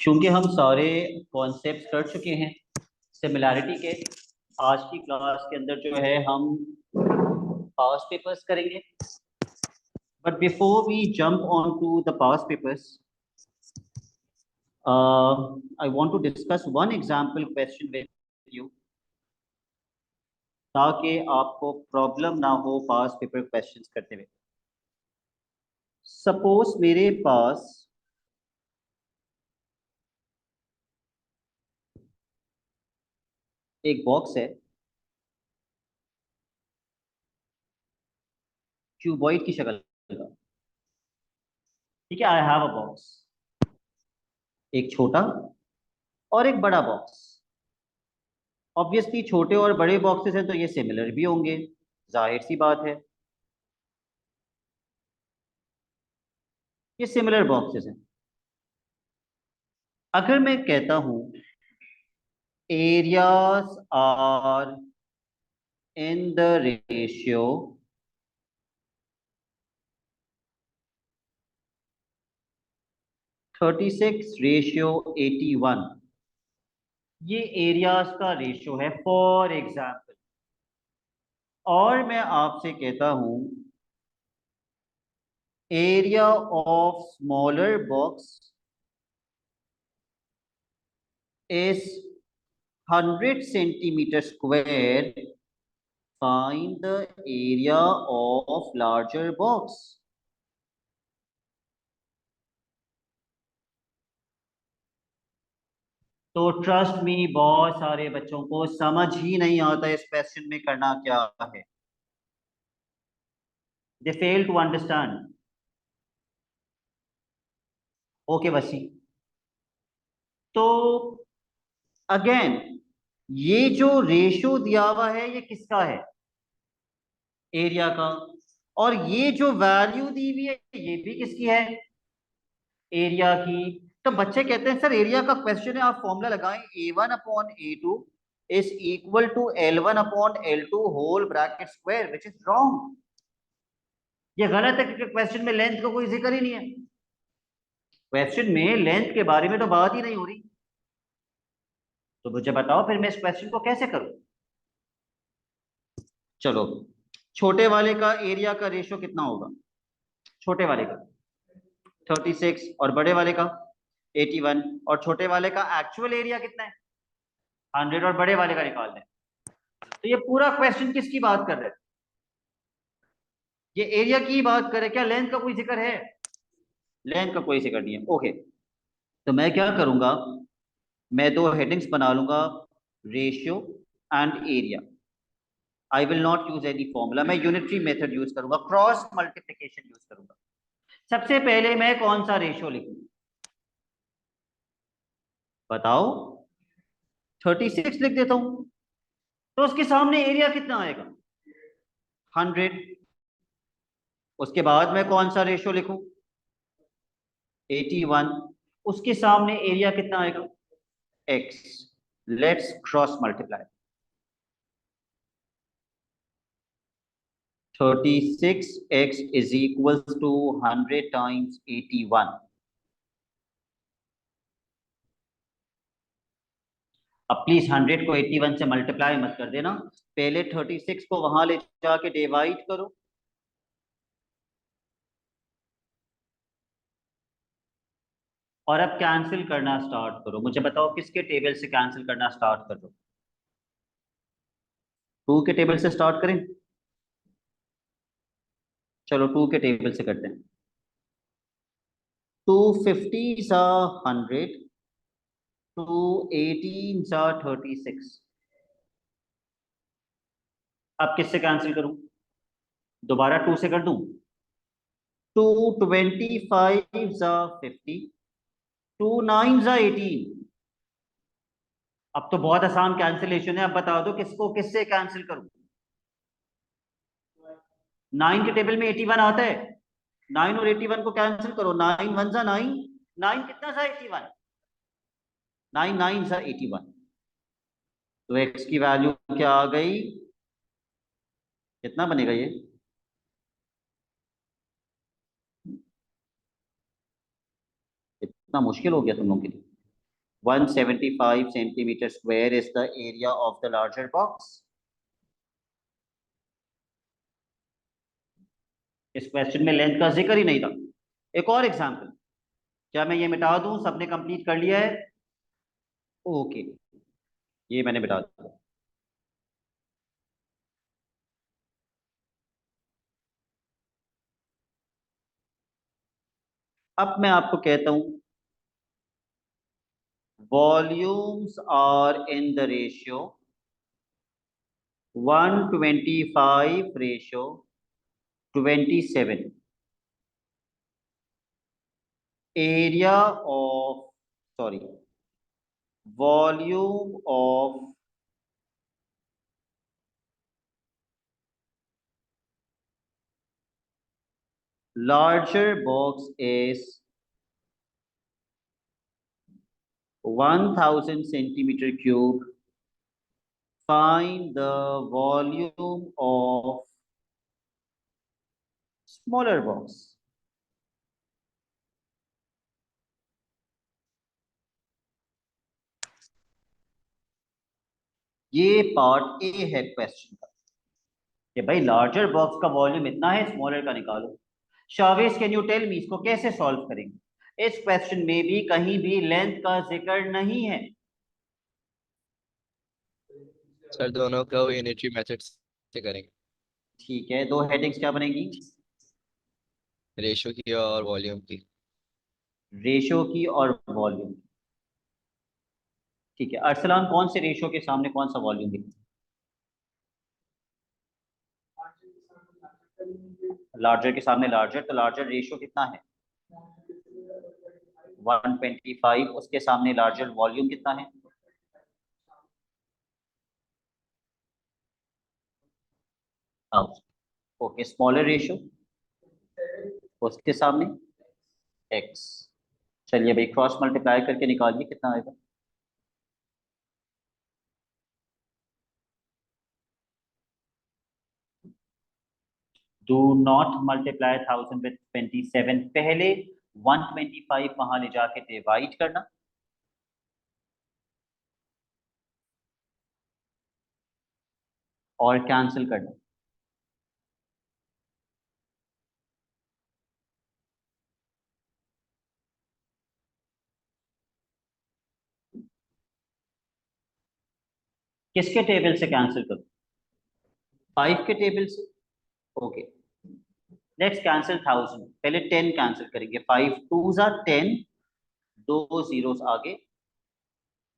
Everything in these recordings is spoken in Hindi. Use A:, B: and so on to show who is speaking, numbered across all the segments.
A: क्योंकि हम सारे कॉन्सेप्ट्स कर चुके हैं सिमिलैरिटी के। आज की क्लास के अंदर जो है हम पास्ट पेपर्स करेंगे, but before we jump on to the past papers, I want to discuss one example question with you, ताकि आपको प्रॉब्लम ना हो पास्ट पेपर क्वेश्चंस करते हुए। सपोज मेरे पास एक बॉक्स है क्यूबॉइड की शक्ल का। ठीक है, आई हैव अ बॉक्स, एक छोटा और एक बड़ा बॉक्स। ऑब्वियसली छोटे और बड़े बॉक्सेस हैं तो ये सिमिलर भी होंगे, जाहिर सी बात है, ये सिमिलर बॉक्सेस हैं। अगर मैं कहता हूं areas are in the ratio 36:81, ये एरियाज का रेशियो है फॉर एग्जाम्पल। और मैं आपसे कहता हूं area of smaller box is 100 centimeter square, find the area of larger box। तो ट्रस्ट मी, बहुत सारे बच्चों को समझ ही नहीं आता इस क्वेश्चन में करना क्या है। दे फेल टू अंडरस्टैंड। ओके वसी, तो अगेन ये जो रेशियो दिया हुआ है ये किसका है? एरिया का। और ये जो वैल्यू दी हुई है ये भी किसकी है? एरिया की। तो बच्चे कहते हैं सर एरिया का क्वेश्चन है, आप फॉर्मूला लगाएं A1/A2 is equal to L1/L2 whole bracket square, which is wrong. ये गलत है क्योंकि क्वेश्चन में लेंथ का कोई जिक्र ही नहीं है। क्वेश्चन में लेंथ के बारे में तो बात ही नहीं हो रही। तो मुझे बताओ फिर मैं इस क्वेश्चन को कैसे करूं। चलो, छोटे वाले का एरिया का रेशियो कितना होगा? छोटे वाले का 36 और बड़े वाले का 81, और छोटे वाले का एक्चुअल एरिया कितना है? 100, और बड़े वाले का निकाल दें। तो ये पूरा क्वेश्चन किसकी बात कर रहे हैं? ये एरिया की बात कर रहे हैं। क्या लेंथ का कोई जिक्र है? लेंथ का कोई जिक्र नहीं है। ओके, तो मैं क्या करूंगा, मैं दो हेडिंग्स बना लूंगा, ratio and area. I will not use any formula, मैं यूनिटरी मेथड यूज करूंगा, क्रॉस मल्टीप्लिकेशन यूज करूंगा। सबसे पहले मैं कौन सा रेशियो लिखूं बताओ? 36 लिख देता हूं, तो उसके सामने एरिया कितना आएगा? 100। उसके बाद मैं कौन सा रेशियो लिखूं? 81। उसके सामने एरिया कितना आएगा? x। Let's cross multiply. 36x is equal to 100 times 81। अब प्लीज 100 को 81 से मल्टीप्लाई मत कर देना, पहले 36 को वहां ले जाके डिवाइड करो। और अब कैंसिल करना स्टार्ट करो। मुझे बताओ किसके टेबल से कैंसिल करना स्टार्ट कर दो? 2 के टेबल से स्टार्ट करें? चलो 2 के टेबल से करते हैं। 250 सा 100, 218 सा 36। अब किससे कैंसिल करूं? दोबारा 2 से कर दूं? 225 सा 50, 29 सा 18। अब तो बहुत आसान कैंसिलेशन है, अब बता दो किसको किससे कैंसिल करूं? 9 के टेबल में 81 आता है, 9 और 81 को कैंसिल करो। 9 1 सा 9, 9 कितना सा 81, 9 9 सा 81। तो x की वैल्यू क्या आ गई? कितना बनेगा ये? इतना मुश्किल हो गया तुम लोगों के लिए? 175 centimeter square is the area of the larger box. इस क्वेश्चन में लेंथ का जिक्र ही नहीं था। एक और एग्जांपल, क्या मैं ये मिटा दूं? सबने कंप्लीट कर लिया है? ओके, ये मैंने मिटा दिया। अब मैं आपको कहता हूं, volumes are in the ratio 125 ratio 27। Area of, sorry, volume of larger box is 1000 centimeter cube. Find the volume of smaller box. ये पार्ट ए है क्वेश्चन का कि भाई लार्जर बॉक्स का वॉल्यूम इतना है, स्मॉलर का निकालो। Shavez, can you tell me इसको कैसे सॉल्व करेंगे? इस क्वेश्चन में भी कहीं भी लेंथ का जिक्र नहीं है।
B: सर दोनों को यूनिटरी मेथड से करेंगे।
A: ठीक है, दो हेडिंग्स क्या बनेगी?
B: रेशो की और वॉल्यूम की।
A: रेशो की और वॉल्यूम। ठीक है अरसलान, कौन से रेशो के सामने कौन सा वॉल्यूम लिखें? लार्जर के सामने लार्जर, तो लार्जर रेशो कितना है? 125। उसके सामने लार्जर वॉल्यूम कितना है? ओके, स्मॉलर रेशो उसके सामने एक्स। चलिए भाई, क्रॉस मल्टीप्लाई करके निकालिए कितना आएगा। Do not multiply 1000 with 27। पहले 125 वहां ले जाके डिवाइड करना, और कैंसिल करना। किसके टेबल से कैंसिल करूं? 5 के टेबल से। Okay, let's cancel 1000। पहले 10 कैंसिल करेंगे। 5 2 ज़ा 10, दो जीरोस आगे।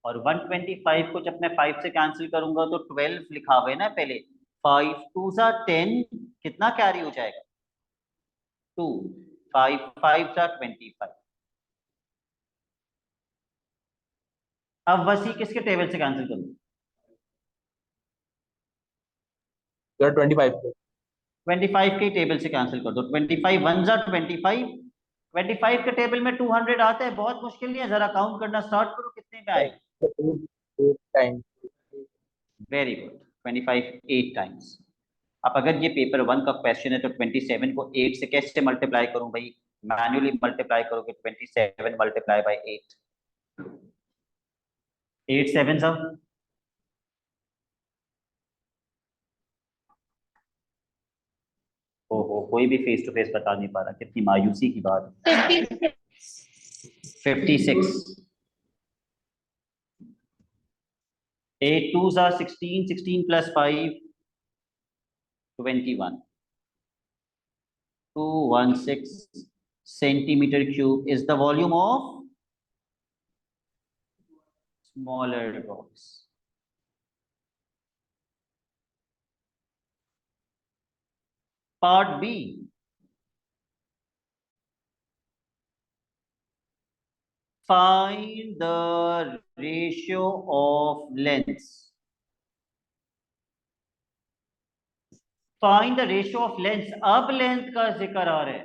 A: और 125 को जब मैं 5 से कैंसिल करूंगा तो 12 लिखा हुआ है ना पहले। 5 2 ज़ा 10, कितना कैरी हो जाएगा? 2। 5 5 ज़ा 25। अब वसी किसके टेबल से कैंसिल करूं?
C: सर 25 पे।
A: 25 के टेबल से कैंसिल कर दो। 25 1 ज़ा 25। 25 के टेबल में 200 आता है, बहुत मुश्किल नहीं है, जरा काउंट करना स्टार्ट करो कितने पे आए।
C: 8 टाइम्स।
A: Very good, 25 8 times. अब अगर ये पेपर 1 का क्वेश्चन है तो 27 को 8 से कैसे मल्टीप्लाई करूं भाई? मैन्युअली मल्टीप्लाई करोगे। 27 मल्टीप्लाई बाय 8, 8 7 सब। ओहो, कोई भी फेस टू फेस बता नहीं पा रहा, कितनी मायूसी की बात है। 56। 8 2 ज़ा 16, 16 plus 5 21। 216 centimeter cube is the volume of smaller box. Part B. Find the ratio of lengths. Find the ratio of lengths. अब लेंथ का जिक्र आ रहा है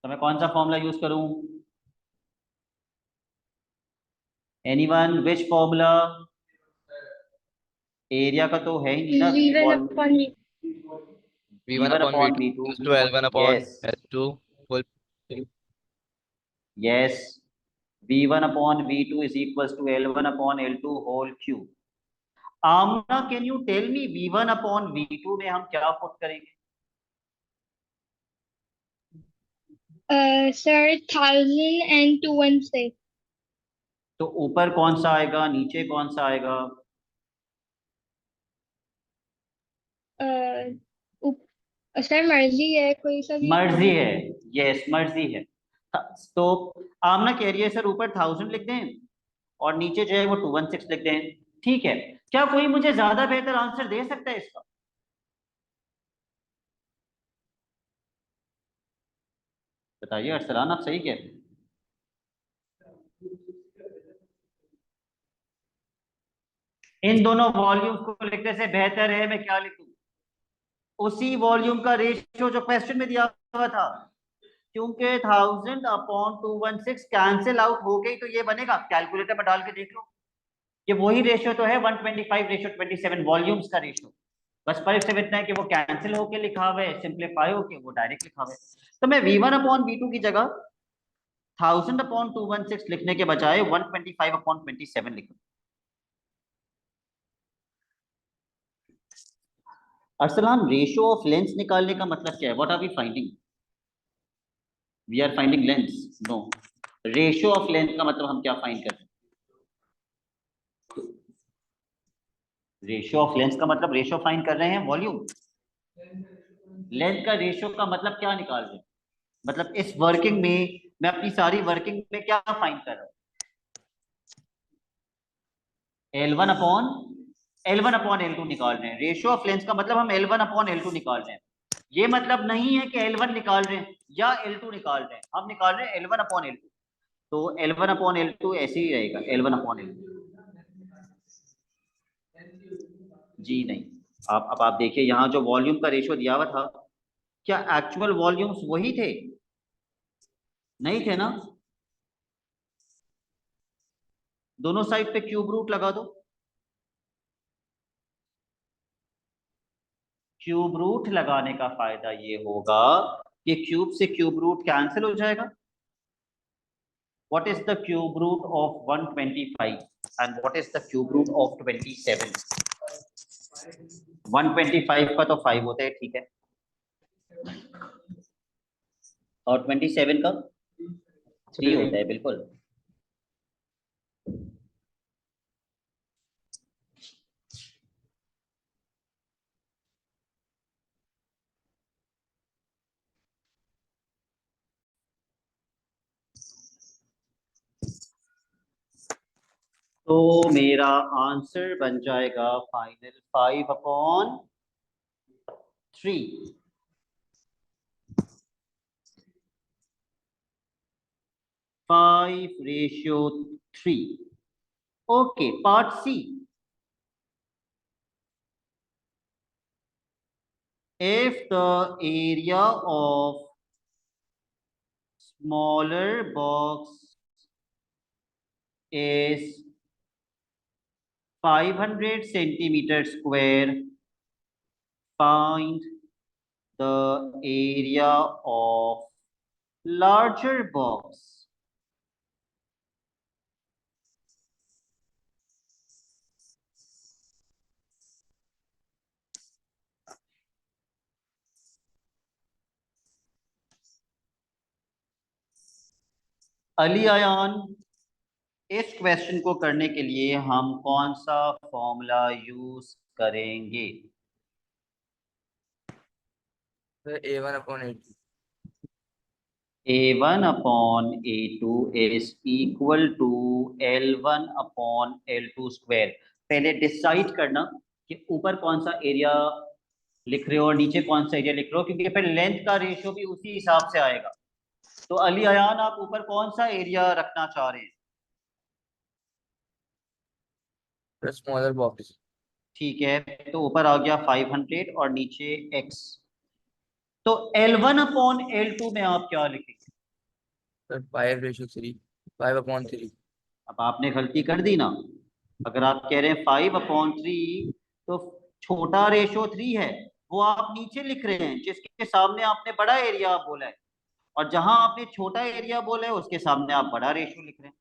A: तो मैं कौन सा फॉर्मूला यूज करूं? Anyone, which formula? एरिया का तो है ही नहीं ना।
B: V1 upon V2 equals to L1 upon
A: Yes,
B: L2 whole
A: yes. V1 upon V2 is equals to L1 upon L2 whole cube. Amna can you tell me V1 upon V2 में हम क्या पुट करेंगे?
D: Sir, 1000 and 216.
A: तो ऊपर कौन सा आएगा, नीचे कौन सा आएगा?
D: सर मर्जी है, कोई सा भी
A: मर्जी है, यस मर्जी है। तो आमना कह रही है सर ऊपर 1000 लिख दें और नीचे जो है वो 216 लिख दें, ठीक है। क्या कोई मुझे ज्यादा बेहतर आंसर दे सकता है इसका? बताइए अरसलान, आप सही कह रहे हैं। इन दोनों वॉल्यूम्स को लिखने से बेहतर है मैं क्या लिखूं? उसी वॉल्यूम का रेशियो जो क्वेश्चन में दिया हुआ था, क्योंकि 1000 अपॉन 216 कैंसिल आउट हो गई तो ये बनेगा, कैलकुलेटर में डाल के देख लो, ये वही रेशियो तो है 125:27 वॉल्यूम्स का रेशियो। बस फर्क सिर्फ इतना है कि वो कैंसिल होके लिखा हुआ है, सिंप्लीफाई होके वो डायरेक्ट लिखा हुआ है। तो मैं V1 अपॉन V2 की जगह 1000 अपॉन 216 लिखने के बजाय 125/27 लिखूं। अरसलान, रेशियो ऑफ लेंस निकालने का मतलब क्या है? What are we finding? We are finding lengths? No, ratio of length का मतलब हम क्या फाइंड कर रहे हैं? रेशियो ऑफ लेंथ का मतलब रेशियो फाइंड कर रहे हैं वॉल्यूम। लेंथ का रेशियो का मतलब क्या निकाल रहे हैं? मतलब इस वर्किंग में मैं अपनी सारी वर्किंग में क्या फाइंड कर रहा हूं? L1 अपॉन L2 निकाल रहे हैं। रेशियो ऑफ लेंथ का मतलब हम L1 अपॉन L2 निकाल रहे हैं। ये मतलब नहीं है कि L1 निकाल रहे हैं या L2 निकाल रहे हैं, हम निकाल रहे हैं L1 अपॉन L2। तो L1 अपॉन L2 ऐसे ही रहेगा, L1 अपॉन L2। जी नहीं, अब आप देखिए यहाँ जो वॉल्यूम का रेशियो दिया हुआ था, क्या एक्चुअल वॉल्यूम्स वही थे? नहीं थे ना। दोनों साइड पे क्यूब रूट लगा दो। क्यूब रूट लगाने का फायदा ये होगा कि क्यूब से क्यूब रूट कैंसिल हो जाएगा। What is the cube root of 125 and what is the cube root of 27? 125 का तो 5 होता है, ठीक है, और 27 का 3 होता है, बिल्कुल। तो मेरा आंसर बन जाएगा final 5/3। 5:3। Okay, part C. If the area of smaller box is 500 centimeter square, find the area of larger box. Ali Ayaan, इस क्वेश्चन को करने के लिए हम कौन सा फॉर्मूला यूज करेंगे?
B: A1 upon A2.
A: A1 upon A2 is equal to L1 upon L2 square. पहले डिसाइड करना कि ऊपर कौन सा एरिया लिख रहे हो और नीचे कौन सा एरिया लिख रहे हो, क्योंकि फिर लेंथ का रेशियो भी उसी हिसाब से आएगा। तो अली अयान, आप ऊपर कौन सा एरिया रखना चाह रहे हैं?
B: The smaller box.
A: ठीक है, तो ऊपर आ गया 500 और नीचे x। तो L1 अपॉन L2 में आप क्या लिखेंगे?
B: Sir, 5/3. 5/3.
A: अब आपने गलती कर दी ना। अगर आप कह रहे हैं 5/3, तो छोटा रेशो 3 है, वो आप नीचे लिख रहे हैं जिसके सामने आपने बड़ा एरिया बोला है, और जहां आपने छोटा एरिया बोला है उसके सामने आप बड़ा रेशो लिख रहे हैं।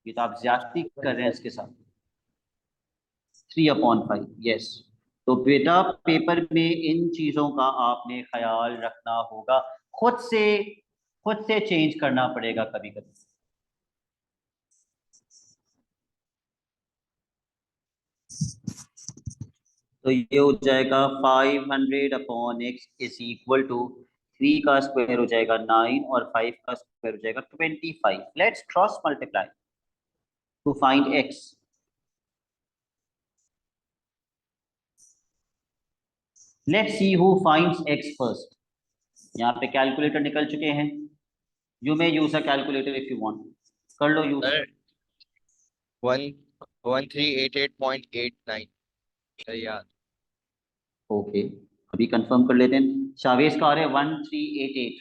A: ये तो आप ज्यादती कर रहे हैं इसके साथ। 3/5, यस। तो बेटा पेपर में इन चीजों का आपने ख्याल रखना होगा, खुद से चेंज करना पड़ेगा कभी कभी। तो ये हो जाएगा 500/x इज इक्वल टू 3 का स्क्वायर हो जाएगा 9 और 5 का स्क्वायर हो जाएगा 25। Let's cross multiply two find x। Let's see who finds x first. यहाँ पे कैलकुलेटर निकल चुके हैं। You may use a calculator if you want, कर लो यूज।
B: सर 1388.89 सर यार।
A: ओके, अभी कंफर्म कर लेते हैं। शावेश का आ रहा है 1388।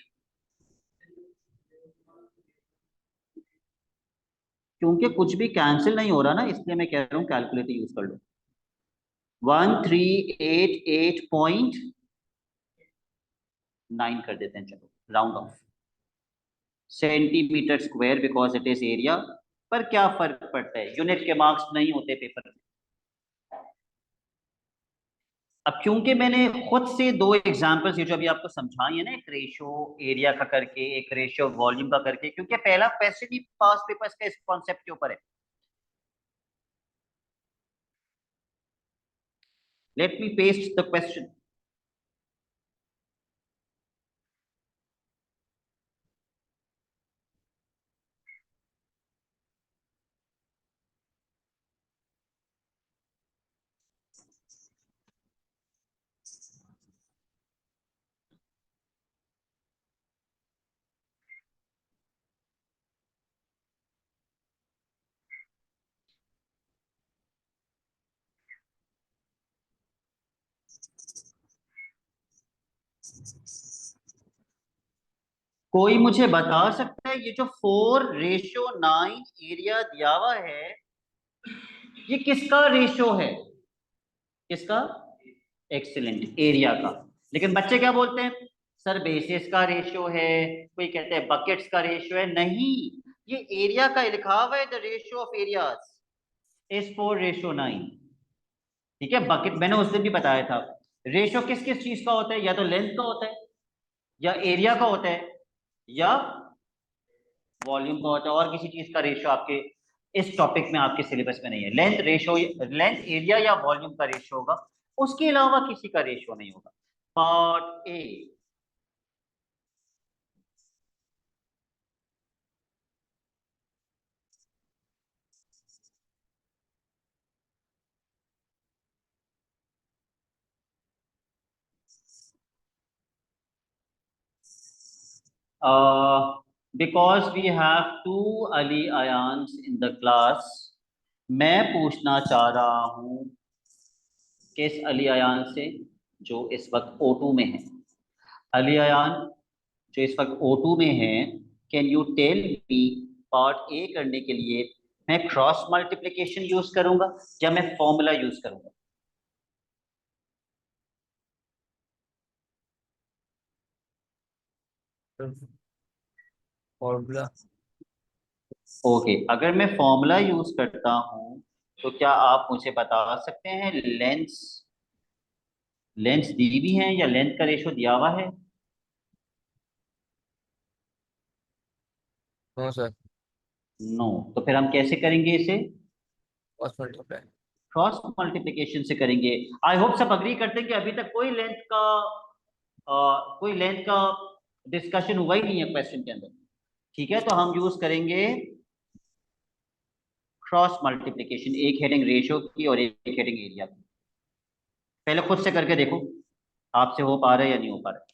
A: क्योंकि कुछ भी कैंसिल नहीं हो रहा ना, इसलिए मैं कह रहा हूँ कैलकुलेटर यूज कर लो। 1388.9 कर देते हैं, चलो round of. Centimetre square because it is area. पर क्या फर्क पड़ता है, यूनिट के मार्क्स नहीं होते पेपर में। अब क्योंकि मैंने खुद से दो एग्जांपल्स ये जो अभी आपको समझाई है ना, एक रेशियो एरिया का करके, एक रेशियो वॉल्यूम का करके, क्योंकि पहला क्वेश्चन ही पास पेपर्स का इस कॉन्सेप्ट के ऊपर है। Let me paste the question. कोई मुझे बता सकता है ये जो 4:9 एरिया दिया हुआ है, ये किसका रेशियो है? किसका? एक्सीलेंट, एरिया का। लेकिन बच्चे क्या बोलते हैं, सर बेसिस का रेशियो है, कोई कहते हैं बकेट्स का रेशियो है। नहीं, ये एरिया का लिखा हुआ है, the ratio of areas is 4:9। ठीक है, बकेट मैंने उस दिन भी बताया था। रेशियो किस किस चीज का होता है, या तो लेंथ का होता है, या एरिया का होता है, या वॉल्यूम का होता है। और किसी चीज का रेशियो आपके इस टॉपिक में, आपके सिलेबस में नहीं है। लेंथ रेशियो, लेंथ एरिया या वॉल्यूम का रेशियो होगा, उसके अलावा किसी का रेशियो नहीं होगा। Part A. Because we have 2 Ali Ayaans in the class, मैं पूछना चाह रहा हूं किस अली आयन से, जो इस वक्त O2 में है। अली आयन जो इस वक्त O2 में है, can you tell me part A करने के लिए मैं क्रॉस मल्टीप्लिकेशन यूज करूंगा या मैं फॉर्मूला यूज करूंगा?
B: फॉर्मूला।
A: ओके, अगर मैं फॉर्मूला यूज करता हूं तो क्या आप मुझे बता सकते हैं लेंस, लेंस दी भी है या लेंथ का रेशो दिया हुआ है?
B: No sir.
A: नो। तो फिर हम कैसे करेंगे इसे?
B: Cross multiply.
A: क्रॉस मल्टीप्लिकेशन से करेंगे। आई होप सब अग्री करते हैं कि अभी तक कोई लेंथ का डिस्कशन हुआ ही नहीं है क्वेश्चन के अंदर। ठीक है, तो हम यूज करेंगे क्रॉस मल्टीप्लिकेशन, एक हेडिंग रेशियो की और एक हेडिंग एरिया की। पहले खुद से करके देखो आपसे हो पा रहा है या नहीं हो पा रहा है।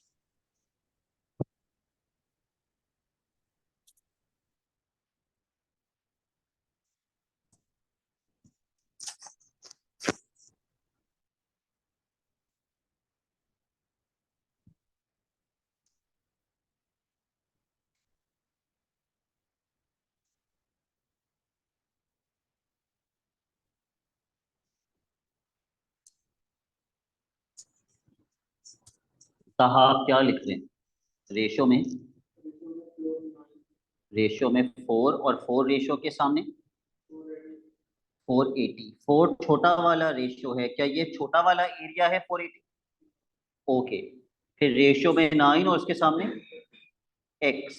A: साहब क्या लिख रहे हैं रेशियो में? रेशियो में 4 और 4 रेशियो के सामने 480, 4 छोटा वाला रेशियो है, क्या ये छोटा वाला एरिया है 480? ओके, फिर रेशियो में 9 और उसके सामने x,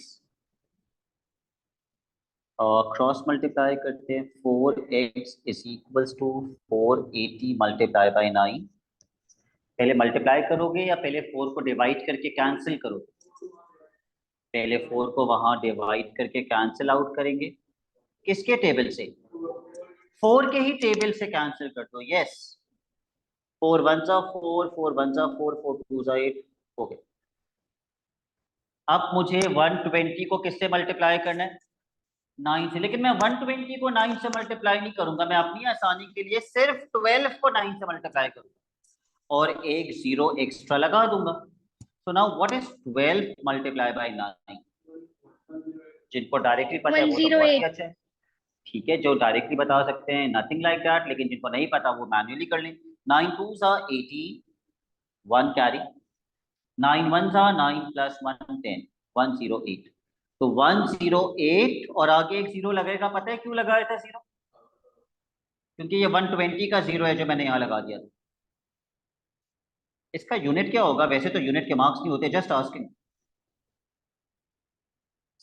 A: और क्रॉस मल्टीप्लाई करते हैं, 4x is equals to 480 multiply by 9। पहले मल्टीप्लाई करोगे या पहले 4 को डिवाइड करके कैंसिल करोगे? पहले 4 को वहां डिवाइड करके कैंसिल आउट करेंगे। किसके टेबल से? 4 के ही टेबल से कैंसिल कर दो। यस, 4 वन जा 4, 4 वन जा 4, 4 टू जा 8। ओके, अब मुझे 120 को किससे मल्टीप्लाई करना है? 9 से। लेकिन मैं 120 को 9 से मल्टीप्लाई नहीं करूंगा, मैं अपनी आसानी के लिए सिर्फ 12 को 9 से मल्टीप्लाई करूंगा और एक जीरो एक्स्ट्रा लगा दूंगा। So now what is 12 multiply by 9? जिनको डायरेक्टली पता है वो तो बहुत ही
D: 108।
A: अच्छा है। ठीक है, जो डायरेक्टली बता सकते हैं नथिंग लाइक दैट, लेकिन जिनको नहीं पता वो मैन्युअली कर लें। 9 टू सा 80, 1 कैरी, 9 वन सा 9 प्लस 1 10, 108। तो 108 और आगे एक जीरो लगेगा। पता है क्यों लगाया था जीरो? क्योंकि ये 120 का जीरो है जो मैंने यहाँ लगा दिया था। इसका यूनिट क्या होगा? वैसे तो यूनिट के मार्क्स नहीं होते, जस्ट आस्किंग।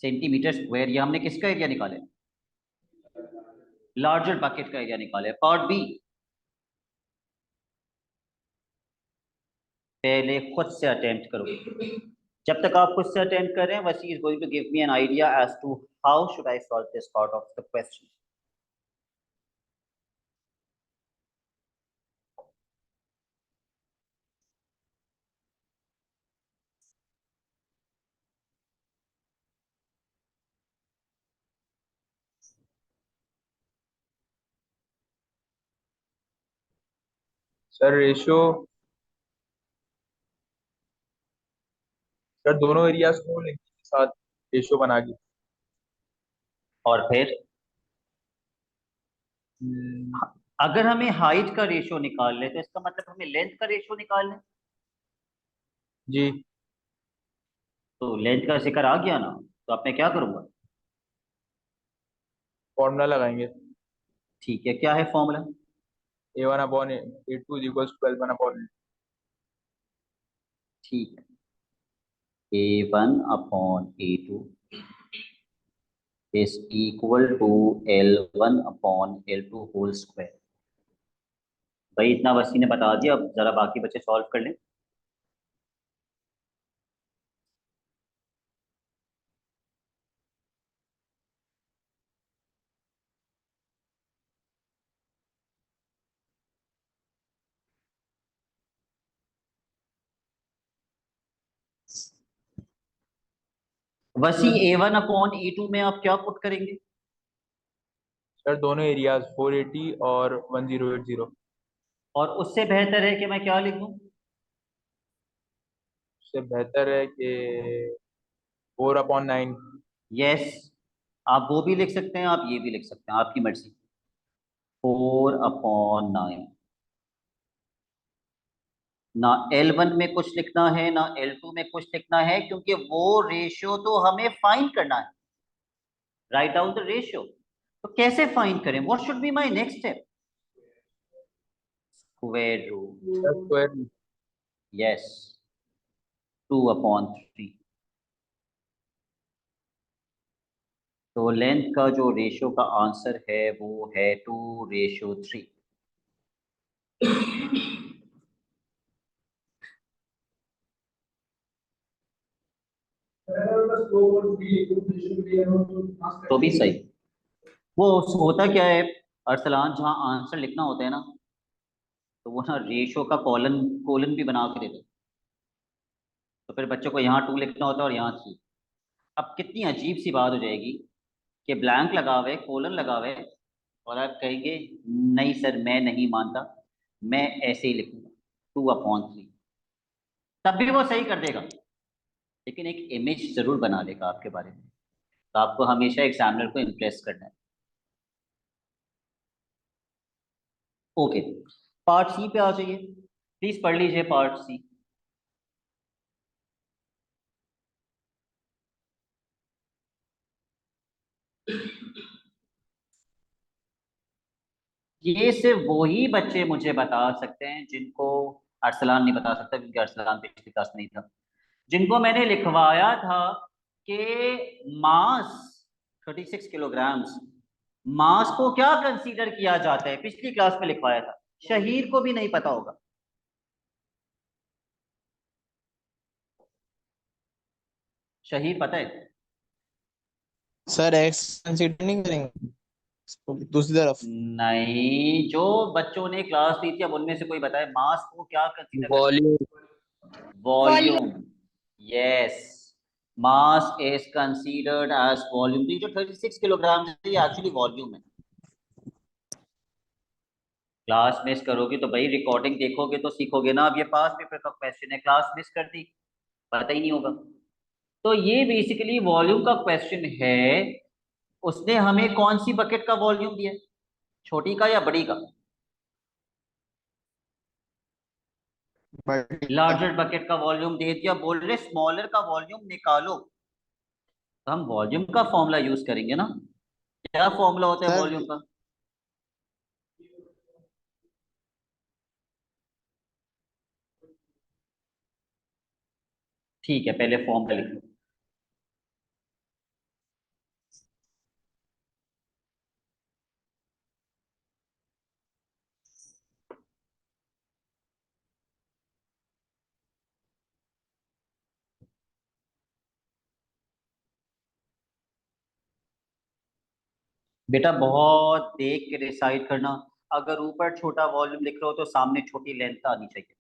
A: Centimetre square. ये हमने किसका एरिया निकाले? लार्जर बकेट का एरिया निकाले। पार्ट बी, पहले खुद से अटेम्प्ट करो। जब तक आप खुद से अटेम्प्ट कर रहे हैं, Wasi is going to give me an idea as to how should I solve this part of the question.
C: Sir ratio, sir दोनों एरियाज को लिंक के साथ रेशियो बना के।
A: और फिर
C: हम्म,
A: अगर हमें हाइट का रेशियो निकाल ले तो इसका मतलब हमें लेंथ का रेशियो निकालना है।
C: जी
A: तो लेंथ का जिक्र आ गया ना, तो अब मैं क्या करूंगा?
C: फॉर्मूला लगाएंगे।
A: ठीक है, क्या है formula?
C: A1/A2 is equals to L1/,
A: ठीक है, A1/A2 is equal to L1/L2 whole square. भाई इतना वसी ने बता दिया, अब जरा बाकी बच्चे सॉल्व कर लें। वसी A1/A2 में आप क्या पुट करेंगे?
C: सर दोनों एरियाज 480 और 1080।
A: और उससे बेहतर है कि मैं क्या लिख दूं?
C: उससे बेहतर है कि 4/9।
A: यस, आप वो भी लिख सकते हैं, आप ये भी लिख सकते हैं, आपकी मर्जी। 4/9। ना L1 में कुछ लिखना है ना L2 में कुछ लिखना है, क्योंकि वो रेशियो तो हमें फाइंड करना है। Write down the ratio. तो कैसे फाइंड करें? What should be my next step? Square root.
C: Square.
A: Yes, 2/3। तो लेंथ का जो रेशियो का आंसर है वो है 2:3। तो भी सही। वो होता क्या है अरसलान, जहाँ आंसर लिखना होता है ना, तो वो ना रेशियो का कॉलन कोलन भी बना के देते हैं। तो फिर बच्चों को यहाँ 2 लिखना होता है और यहाँ 3। अब कितनी अजीब सी बात हो जाएगी कि ब्लैंक लगा हुए, कोलन लगा हुए, और आप कहेंगे नहीं सर मैं नहीं मानता, मैं ऐसे ही लिखूंगा 2/3। तब भी वो सही कर देगा, लेकिन एक इमेज जरूर बना देगा आपके बारे में। तो आपको हमेशा एग्जामिनर को इम्प्रेस करना है। ओके, पार्ट सी पे आ जाइए, प्लीज पढ़ लीजिए पार्ट सी। ये सिर्फ वही बच्चे मुझे बता सकते हैं जिनको, अरसलान नहीं बता सकता क्योंकि अरसलान पिछली क्लास में नहीं था, जिनको मैंने लिखवाया था कि मास 36 किलोग्राम्स, मास को क्या कंसीडर किया जाता है, पिछली क्लास में लिखवाया था। शहीर को भी नहीं पता होगा। शहीर पता है?
E: सर एक्स कंसीडर नहीं करेंगे दूसरी तरफ?
A: नहीं, जो बच्चों ने क्लास ली थी अब उनमें से कोई बताए मास को क्या कंसीडर करते
B: वॉल्यूम।
A: हैं? Volume. Yes, mass is considered as volume. तो ये जो 36 किलोग्राम है ये एक्चुअली वॉल्यूम है। क्लास मिस करोगे तो भाई रिकॉर्डिंग देखोगे तो सीखोगे ना। अब ये पास पेपर का क्वेश्चन है, क्लास मिस कर दी, पता ही नहीं होगा। तो ये बेसिकली वॉल्यूम का क्वेश्चन है। उसने हमें कौन सी बकेट का वॉल्यूम दिया है, छोटी का या बड़ी का? लार्जर बकेट का वॉल्यूम दे दिया, बोल रहे स्मॉलर का वॉल्यूम निकालो। तो हम वॉल्यूम का फॉर्मूला यूज करेंगे ना। क्या फॉर्मूला होता है
E: सर
A: वॉल्यूम का? ठीक है, पहले फॉर्मूला लिखो। बेटा बहुत देख के डिसाइड करना। अगर ऊपर छोटा वॉल्यूम लिख रहे हो तो सामने छोटी लेंथ आनी चाहिए,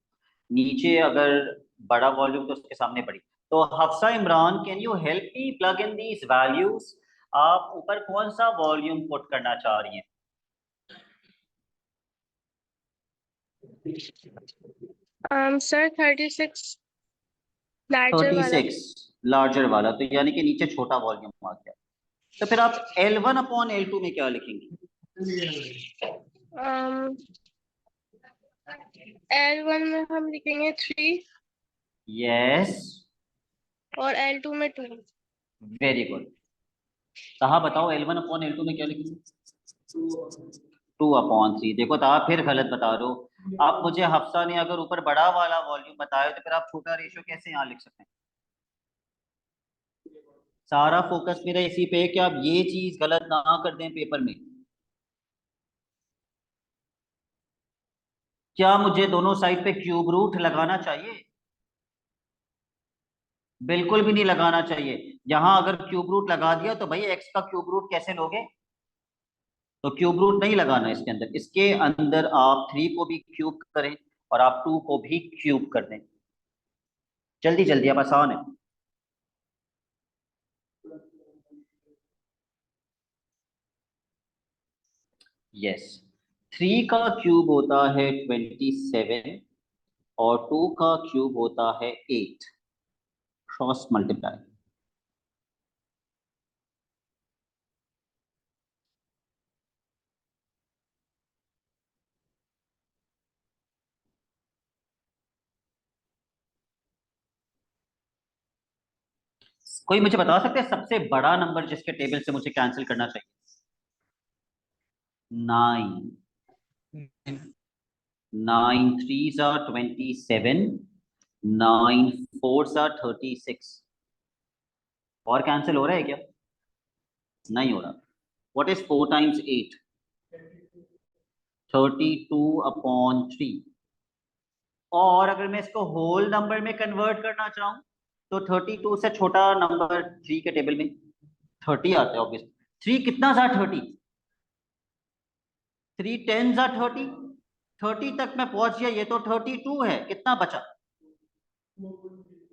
A: नीचे अगर बड़ा वॉल्यूम तो उसके सामने बड़ी। तो Hafsa Imran, can you help me plug in these values? आप ऊपर कौन सा वॉल्यूम पुट करना चाह रही हैं?
D: सर 36 लार्जर वाला।
A: 36 लार्जर वाला, तो यानी कि नीचे छोटा वॉल्यूम आ गया। तो फिर आप L1 अपॉन L2 में क्या लिखेंगे?
D: L1 में हम लिखेंगे 3
A: यस,
D: और L2 में 2।
A: Very good. कहा बताओ L1 अपॉन L2 में क्या लिखेंगे? 2/3। देखो तो आप फिर गलत बता रहे हो। आप मुझे हफ्सा ने अगर ऊपर बड़ा वाला वॉल्यूम बताया तो फिर आप छोटा रेशियो कैसे यहाँ लिख सकते हैं? सारा फोकस मेरा इसी पे है कि आप ये चीज गलत ना कर दें पेपर में। क्या मुझे दोनों साइड पे क्यूब रूट लगाना चाहिए? बिल्कुल भी नहीं लगाना चाहिए। यहां अगर क्यूब रूट लगा दिया तो भाई एक्स का क्यूब रूट कैसे लोगे? तो क्यूब रूट नहीं लगाना इसके अंदर। इसके अंदर आप 3 को भी क्यूब करें और आप 2 को भी क्यूब कर दें। जल्दी जल्दी, अब आसान है। यस, 3 का क्यूब होता है 27 और 2 का क्यूब होता है 8। Cross multiply. कोई मुझे बता सकते हैं सबसे बड़ा नंबर जिसके टेबल से मुझे कैंसिल करना चाहिए? 9। 9 3s are 27, 9 4s are 36। और कैंसिल हो रहा है क्या? नहीं हो रहा। What is 4 times 8? 32/3। और अगर मैं इसको होल नंबर में कन्वर्ट करना चाहूँ तो 32 से छोटा नंबर 3 के टेबल में 30 आता है ऑब्वियसली। 3 कितना सा 30? 3 10 सा 30। 30 तक मैं पहुंच गया, ये तो 32 है। कितना बचा?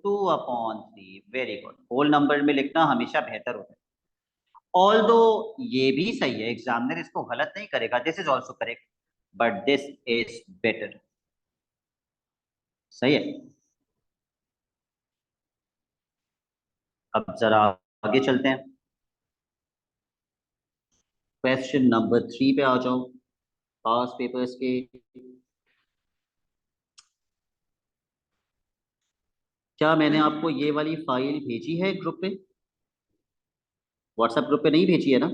A: 2/3। Very good. होल नंबर में लिखना हमेशा बेहतर होता है। ऑल दो ये भी सही है, एग्जामिनर इसको गलत नहीं करेगा, this is also correct, but this is better. सही है। अब जरा आगे चलते हैं। क्वेश्चन नंबर 3 पे आ जाओ, पास पेपर्स के। क्या मैंने आपको ये वाली फाइल भेजी है ग्रुप पे? व्हाट्सएप ग्रुप पे नहीं भेजी है ना?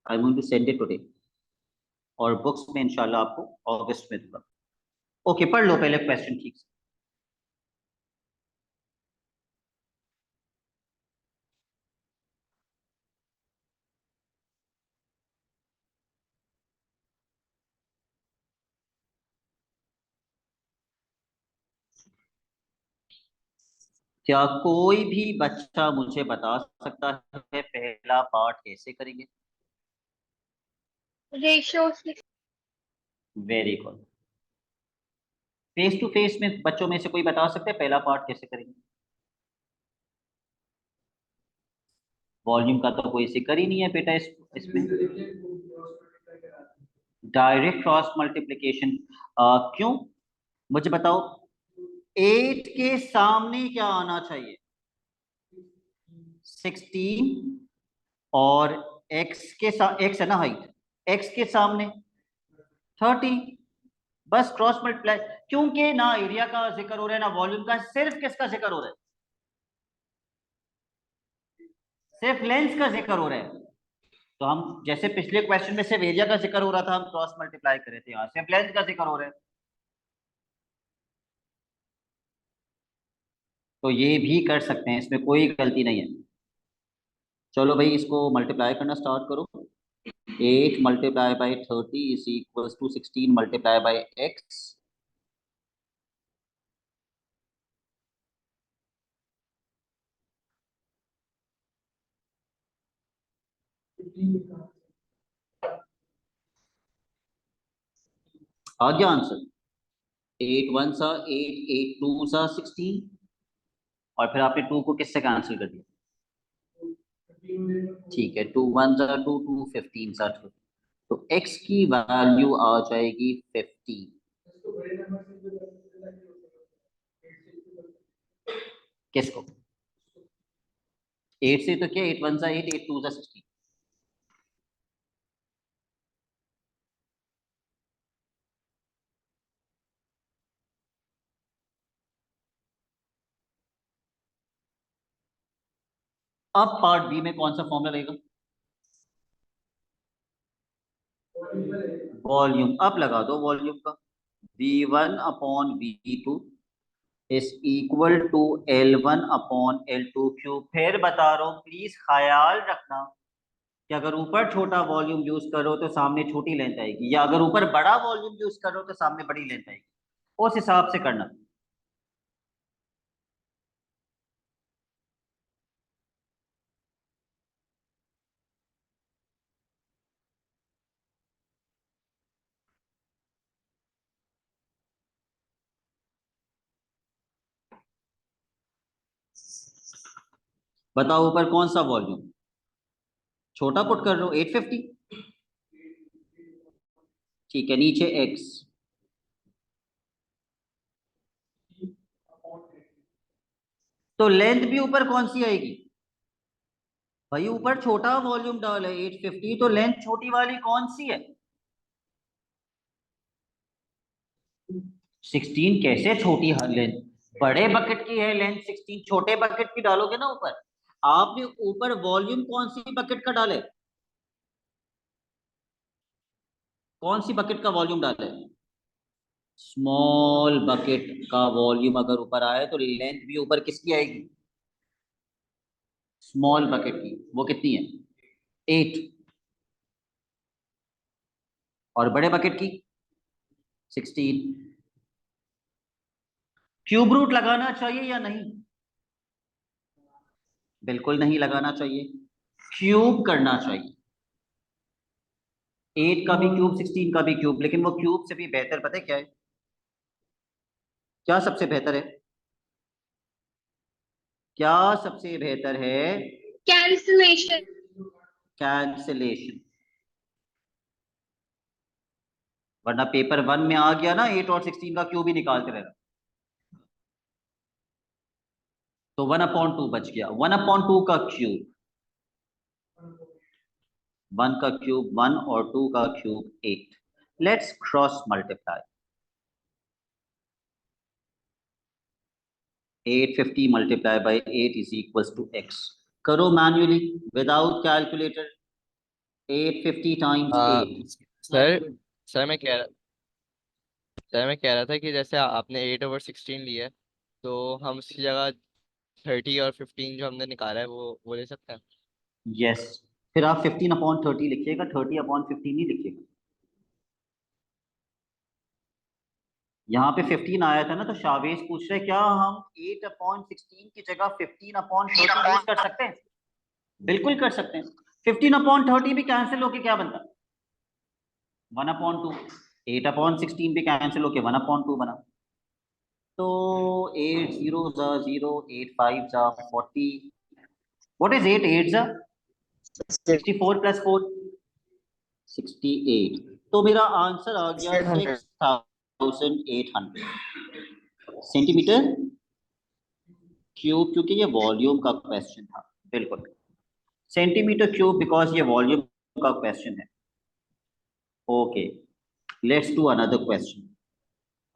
A: I am going to send it today. और बुक्स में इंशाल्लाह आपको अगस्त में दूंगा। ओके, पढ़ लो पहले क्वेश्चन ठीक से। क्या कोई भी बच्चा मुझे बता सकता है पहला पार्ट कैसे करेंगे?
D: Ratio
A: very good. Face to face में बच्चों में से कोई बता सकते हैं पहला पार्ट कैसे करेंगे? वॉल्यूम का तो कोई जिक्र ही नहीं है बेटा इसमें। Direct cross multiplication. क्यों, मुझे बताओ। 8 के सामने क्या आना चाहिए? 16। और x के साथ, x है ना हाइट, x के सामने 30। बस क्रॉस मल्टीप्लाई, क्योंकि ना एरिया का जिक्र हो रहा है ना वॉल्यूम का, सिर्फ किसका जिक्र हो रहा है? सिर्फ लेंथ का जिक्र हो रहा है। तो हम जैसे पिछले क्वेश्चन में सिर्फ एरिया का जिक्र हो रहा था, हम क्रॉस मल्टीप्लाई कर रहे थे, यहाँ सिर्फ लेंथ का जिक्र हो रहा है। तो ये भी कर सकते हैं, इसमें कोई गलती नहीं है। चलो भाई, इसको मल्टीप्लाई करना स्टार्ट करो। 8 multiply by 30 is equal to 16 multiply by x। आ गया आंसर। 8 1 सा 8, 8 2 सा 16, और फिर आपने 2 को किससे कैंसिल कर दिया? ठीक है, 2 1 सा 2, 2 15 सा 2, तो x की वैल्यू आ जाएगी 50। किसको? 8 से तो क्या, 8 1 सा 8, 8 2 सा 16। अब पार्ट बी में कौन सा फॉर्मूला रहेगा? वॉल्यूम। अब लगा दो वॉल्यूम का। v1 upon v2 is equal to L1 upon L2 cube. फिर बता रहा हूं, प्लीज ख्याल रखना कि अगर ऊपर छोटा वॉल्यूम यूज करो तो सामने छोटी लेंथ आएगी, या अगर ऊपर बड़ा वॉल्यूम यूज करो तो सामने बड़ी लेंथ आएगी। उस हिसाब से करना। बताओ ऊपर कौन सा वॉल्यूम छोटा पुट कर रहे हो? 850। ठीक है, नीचे x। तो लेंथ भी ऊपर कौन सी आएगी? भाई ऊपर छोटा वॉल्यूम डाल है 850, तो लेंथ छोटी वाली कौन सी है? 16 कैसे छोटी लेंथ? बड़े बकेट की है लेंथ 16, छोटे बकेट की डालोगे ना ऊपर। आपने ऊपर वॉल्यूम कौन सी बकेट का डाले? कौन सी बकेट का वॉल्यूम डाले? स्मॉल बकेट का वॉल्यूम अगर ऊपर आए तो लेंथ भी ऊपर किसकी आएगी? स्मॉल बकेट की। वो कितनी है? 8। और बड़े बकेट की 16। क्यूब रूट लगाना चाहिए या नहीं? बिल्कुल नहीं लगाना चाहिए, क्यूब करना चाहिए। 8 का भी क्यूब, 16 का भी क्यूब। लेकिन वो क्यूब से भी बेहतर पता है क्या है? क्या सबसे बेहतर है? क्या सबसे बेहतर है?
D: कैंसिलेशन।
A: कैंसिलेशन। वरना पेपर 1 में आ गया ना 8 और 16 का क्यूब ही निकालते रहना, तो 1/2 बच गया। 1/2 का क्यूब, 1 का क्यूब 1 और 2 का cube 8। Let's cross multiply. 850 multiply by 8 is equal to x। करो manually without calculator. 850 times 8।
B: Sir sir मैं कह रहा था कि जैसे आपने 8/16 लिया है, तो हम उसकी जगह 30 और 15 जो हमने निकाला है वो ले सकते हैं।
A: यस, फिर आप 15/30 लिखिएगा, 30/15 नहीं लिखिएगा। यहाँ पे 15 आया था ना, तो शावेज पूछ रहे क्या हम 8/16 की जगह 15/30 यूज कर सकते हैं? बिल्कुल कर सकते हैं। 15/30 भी कैंसिल होके क्या बनता? 1/2। 8/16 भी कैंसिल होके 1/2 बना। तो 8 0 0, 8 5 40। What is 8 8 64 + 4 68। तो मेरा आंसर आ गया
E: 800
A: 6800 सेंटीमीटर क्यूब, क्योंकि ये वॉल्यूम का क्वेश्चन था। बिल्कुल सेंटीमीटर क्यूब, बिकॉज ये वॉल्यूम का क्वेश्चन है। Okay, let's do another question.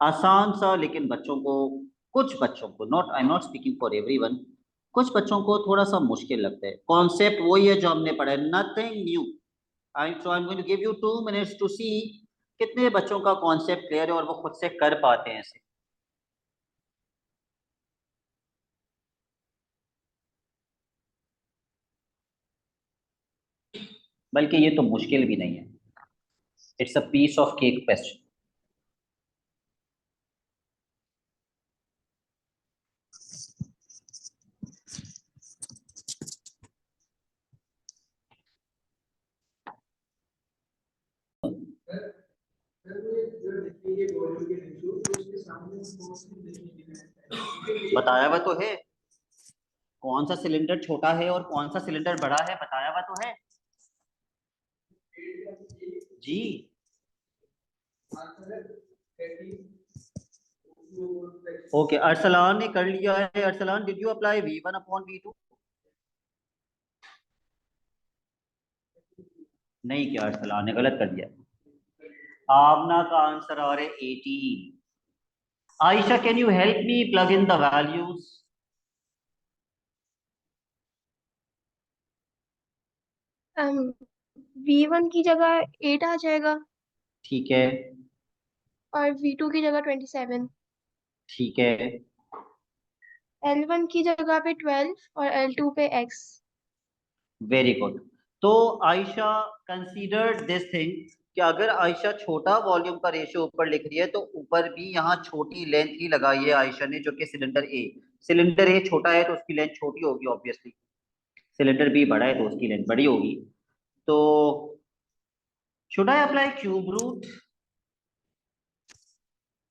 A: आसान सा, लेकिन बच्चों को, कुछ बच्चों को, not I am not speaking for everyone, कुछ बच्चों को थोड़ा सा मुश्किल लगता है। कॉन्सेप्ट वही है जो हमने पढ़ा है, nothing new. I am going to give you 2 minutes to see कितने बच्चों का कॉन्सेप्ट क्लियर है और वो खुद से कर पाते हैं इसे। बल्कि ये तो मुश्किल भी नहीं है, it's a piece of cake question. बताया हुआ तो है कौन सा सिलेंडर छोटा है और कौन सा सिलेंडर बड़ा है, बताया हुआ तो है जी। ओके, अरसलान ने कर लिया है। Arsalan, did you apply V1/V2? नहीं किया, अरसलान ने गलत कर दिया। आमना का आंसर आ रहा है 18। Ayesha, can you help me plug in the values?
D: V1 की जगह 8 आ जाएगा
A: ठीक है,
D: और V2 की जगह 27।
A: ठीक है।
D: L1 की जगह पे 12 और L2 पे X।
A: Very good. तो आयशा, कंसीडर दिस थिंग कि अगर आयशा छोटा वॉल्यूम का रेशियो ऊपर लिख रही है तो ऊपर भी यहाँ छोटी लेंथ ही लगाई है आयशा ने, जो कि सिलेंडर ए। सिलेंडर ए छोटा है तो उसकी लेंथ छोटी होगी ऑब्वियसली, सिलेंडर बी बड़ा है तो उसकी लेंथ बड़ी होगी। तो should I apply cube root?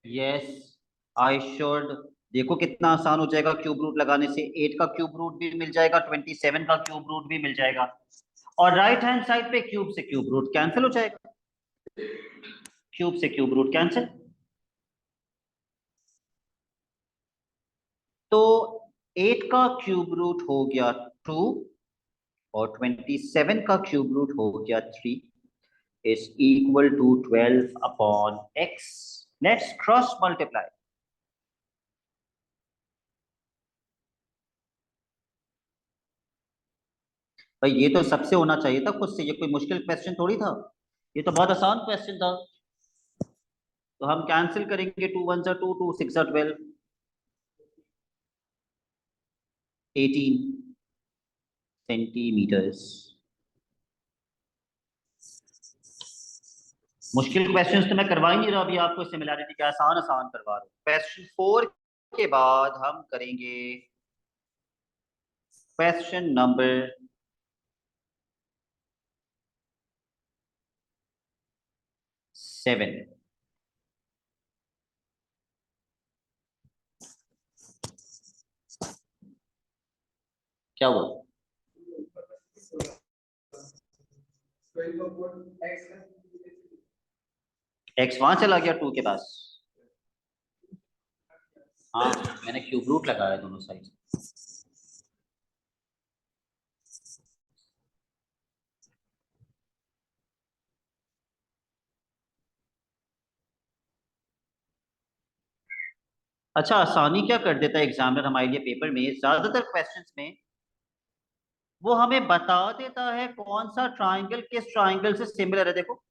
A: Yes, I should. देखो कितना आसान हो जाएगा क्यूब रूट लगाने से। 8 का क्यूब रूट भी मिल जाएगा, 27 का क्यूब रूट भी मिल जाएगा, और राइट हैंड साइड पे क्यूब से क्यूब रूट कैंसिल हो जाएगा। क्यूब से क्यूब रूट कैंसिल। तो 8 का क्यूब रूट हो गया 2 और 27 का क्यूब रूट हो गया 3 is equal to 12/x. Let's cross multiply. भाई ये तो सबसे होना चाहिए था खुद से, ये कोई मुश्किल क्वेश्चन थोड़ी था, ये तो बहुत आसान क्वेश्चन था। तो हम कैंसिल करेंगे, 2 1 2, 2 6 12, 18 सेंटीमीटर्स। मुश्किल क्वेश्चंस तो मैं करवा ही नहीं रहा अभी आपको, सिमिलैरिटी के आसान आसान करवा रहा हूँ। क्वेश्चन 4 के बाद हम करेंगे क्वेश्चन नंबर 7। क्या हुआ? एक्स वहां चला गया 2 के पास। हाँ, मैंने क्यूब रूट लगाया दोनों साइड। अच्छा, आसानी क्या कर देता है एग्जामिनर हमारे लिए पेपर में, ज्यादातर क्वेश्चंस में वो हमें बता देता है कौन सा ट्राइंगल किस ट्राइंगल से सिमिलर है। देखो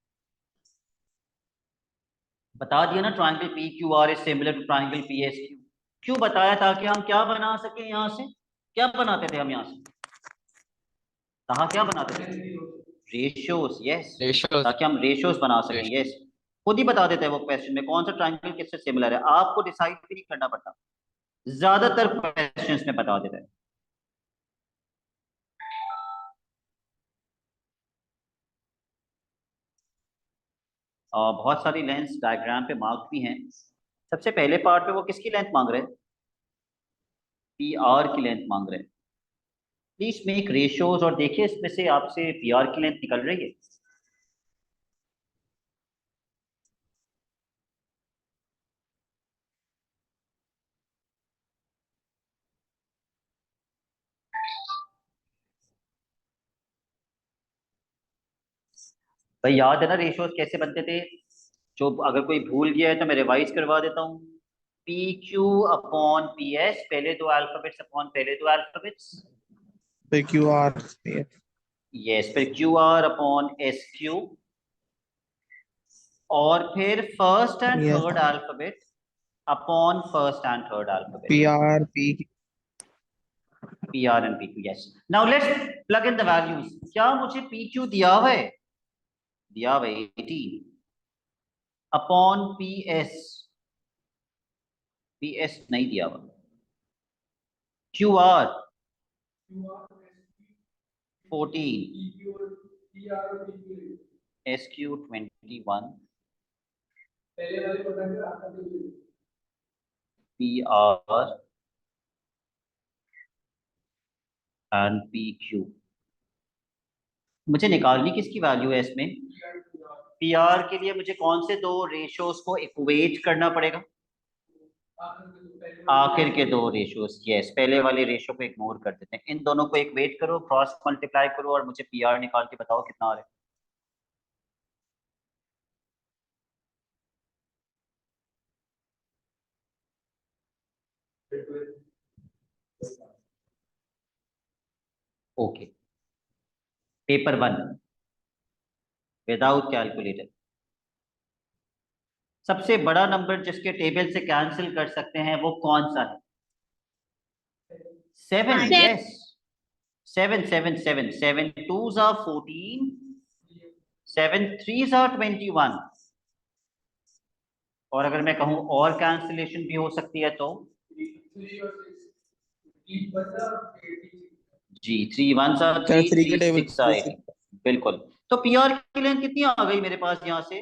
A: बता दिया ना, triangle P Q R is similar to triangle P S Q. क्यों बताया? ताकि हम क्या बना सके यहाँ से, क्या बनाते थे हम यहाँ से, कहा क्या बनाते थे? Ratios, yes.
B: रेशियो।
A: ताकि हम रेशियोज बना सकें,
B: रेशियो।
A: यस। खुद ही बता देते हैं वो क्वेश्चन में कौन सा ट्रायंगल किससे सिमिलर है, आपको डिसाइड भी नहीं करना पड़ता, ज्यादातर क्वेश्चंस में बता देता है। बहुत सारी लेंथ डायग्राम पे मार्क भी हैं। सबसे पहले पार्ट में वो किसकी लेंथ मांग रहे हैं? पी आर की लेंथ मांग रहे हैं। प्लीज मेक रेशियोज और देखिए इसमें से आपसे पी आर की लेंथ निकल रही है? भाई याद है ना रेशियोज कैसे बनते थे? जो अगर कोई भूल गया है तो मैं रिवाइज करवा देता हूँ। P Q upon P S, पहले दो अल्फाबेट्स अपॉन पहले दो अल्फाबेट्स।
E: पे क्यू आर
A: यस, फिर Q R upon S Q, और फिर first and
E: yes
A: third alphabet upon first and third alphabet.
E: P R P
A: P R and P Q, yes. Now let's plug in the values. क्या मुझे पी क्यू दिया हुआ है? दिया हुआ है 18 upon P S. P S नहीं दिया हुआ। Q R 14, S Q 21, P R and P Q. मुझे निकालनी किसकी वैल्यू है इसमें? पी आर के लिए मुझे कौन से दो रेशियोज को इक्वेट करना पड़ेगा? आखिर के दो रेशियोज, यस। पहले वाले रेशियो को इग्नोर कर देते हैं, इन दोनों को इक्वेट करो, क्रॉस मल्टीप्लाई करो और मुझे पी आर निकाल के बताओ कितना आ रहा है। Okay, paper 1 without calculator. सबसे बड़ा नंबर जिसके टेबल से कैंसिल कर सकते हैं वो कौन सा है? 7, yes. 7 7 7 7 2s are 14, 7 3s are 21। और अगर मैं कहूं और कैंसिलेशन भी हो सकती है तो जी, 3 1s are
E: सर
A: 3,
E: थ्री के
A: 3
E: टेबल
A: 6 आएगी। बिल्कुल। तो पी आर की लेंथ कितनी आ गई मेरे पास यहाँ से?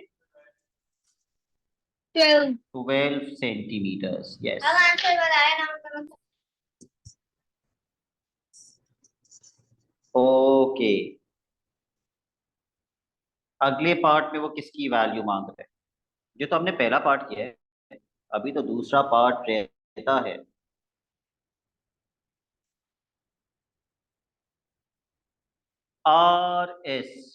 D: 12।
A: 12 सेंटीमीटर्स, यस।
D: अब आंसर बताया ना मतलब।
A: ओके, अगले पार्ट में वो किसकी वैल्यू मांग रहे हैं? जो तो हमने पहला पार्ट किया है, अभी तो दूसरा पार्ट रहता है। R S.